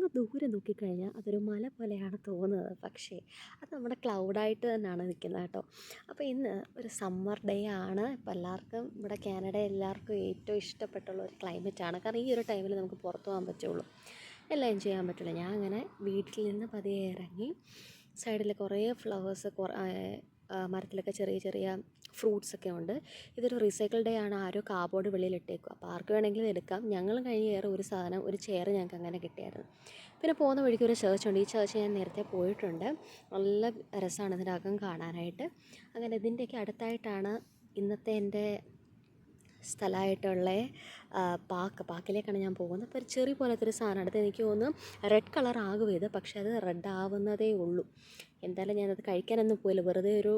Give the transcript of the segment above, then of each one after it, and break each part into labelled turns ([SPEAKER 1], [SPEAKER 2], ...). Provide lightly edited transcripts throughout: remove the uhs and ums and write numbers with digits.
[SPEAKER 1] അങ്ങ് ദൂരെ നോക്കിക്കഴിഞ്ഞാൽ അതൊരു മല പോലെയാണ് തോന്നുന്നത്. പക്ഷേ അത് നമ്മുടെ ക്ലൗഡായിട്ട് തന്നെയാണ് നിൽക്കുന്നത് കേട്ടോ. അപ്പോൾ ഇന്ന് ഒരു സമ്മർ ഡേ ആണ്. ഇപ്പോൾ എല്ലാവർക്കും ഇവിടെ കാനഡ എല്ലാവർക്കും ഏറ്റവും ഇഷ്ടപ്പെട്ടുള്ള ഒരു ക്ലൈമറ്റാണ്. കാരണം ഈ ഒരു ടൈമിൽ നമുക്ക് പുറത്ത് പോകാൻ പറ്റുള്ളൂ, എല്ലാം എൻജോയ് ചെയ്യാൻ പറ്റുള്ളൂ. ഞാൻ അങ്ങനെ വീട്ടിൽ നിന്ന് പതിയെ ഇറങ്ങി സൈഡിൽ കുറേ ഫ്ലവേഴ്സ് മരത്തിലൊക്കെ ചെറിയ ചെറിയ ഫ്രൂട്ട്സൊക്കെ ഉണ്ട്. ഇതൊരു റീസൈക്കിൾ ഡേ ആണ്. ആരോ കാർഡ്ബോർഡ് വെളിയിലിട്ടേക്കും. അപ്പോൾ ആർക്ക് വേണമെങ്കിലും എടുക്കാം. ഞങ്ങളും കഴിഞ്ഞ് കയറി ഒരു സാധനം, ഒരു ചെയർ ഞങ്ങൾക്ക് അങ്ങനെ കിട്ടിയായിരുന്നു. പിന്നെ പോകുന്ന വഴിക്ക് ഒരു ചേർച്ചുണ്ട്. ഈ ചേർച്ച് ഞാൻ നേരത്തെ പോയിട്ടുണ്ട്. നല്ല രസമാണ് ഇതിൻ്റെ അകം കാണാനായിട്ട്. അങ്ങനെ ഇതിൻ്റെയൊക്കെ അടുത്തായിട്ടാണ് ഇന്നത്തെ എൻ്റെ സ്ഥലമായിട്ടുള്ള പാക്കിലേക്കാണ് ഞാൻ പോകുന്നത്. അപ്പോൾ ഒരു ചെറി പോലത്തെ ഒരു സാധനം അടുത്ത് എനിക്ക് തോന്നുന്നു റെഡ് കളർ ആകും ഇത്, പക്ഷേ അത് റെഡ് ആവുന്നതേ ഉള്ളൂ. എന്തായാലും ഞാനത് കഴിക്കാനൊന്നും പോയില്ല, വെറുതെ ഒരു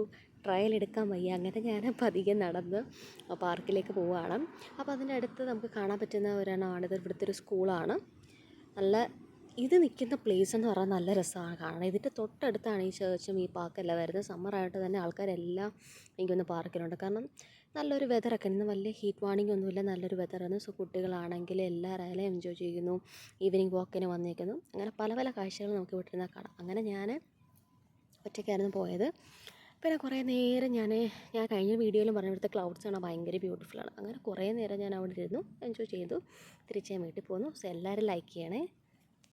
[SPEAKER 1] ട്രയൽ എടുക്കാൻ വയ്യ. അങ്ങനെ ഞാൻ പതിയെ നടന്ന് പാർക്കിലേക്ക് പോവുകയാണ്. അപ്പോൾ അതിൻ്റെ അടുത്ത് നമുക്ക് കാണാൻ പറ്റുന്ന ഒരെണ്ണമാണ് ഇത്. ഇവിടുത്തെ ഒരു സ്കൂളാണ്. നല്ല ഇത് നിൽക്കുന്ന പ്ലേസ് എന്ന് പറഞ്ഞാൽ നല്ല രസമാണ് കാണാൻ. ഇതിൻ്റെ തൊട്ടടുത്താണ് ഈ ചേർച്ചും ഈ പാർക്കെല്ലാം വരുന്നത്. സമ്മറായിട്ട് തന്നെ ആൾക്കാരെല്ലാം എനിക്കൊന്ന് പാർക്കിലുണ്ട്. കാരണം നല്ലൊരു വെതറൊക്കെ, ഇന്ന് വലിയ ഹീറ്റ് വാർണിംഗ് ഒന്നുമില്ല, നല്ലൊരു വെതറാണ്. സോ കുട്ടികളാണെങ്കിൽ എല്ലാവരും എൻജോയ് ചെയ്യുന്നു, ഈവനിങ് വാക്കിന് വന്നേക്കുന്നു. അങ്ങനെ പല പല കാഴ്ചകൾ നമുക്ക് ഇവിടെ ഇരുന്നാൽ കാണാം. അങ്ങനെ ഞാൻ ഒറ്റയ്ക്കായിരുന്നു പോയത്. പിന്നെ കുറേ നേരം ഞാൻ കഴിഞ്ഞ വീഡിയോയിലും പറഞ്ഞു ഇവിടുത്തെ ക്ലൗഡ്സ് ആണ് ഭയങ്കര ബ്യൂട്ടിഫുള്ളാണ്. അങ്ങനെ കുറേ നേരം ഞാൻ അവിടെ ഇരുന്നു, എൻജോയ് ചെയ്തു. തിരിച്ച് ഞാൻ വീട്ടിൽ പോന്നു. സോ എല്ലാവരും ലൈക്ക് ചെയ്യണേ.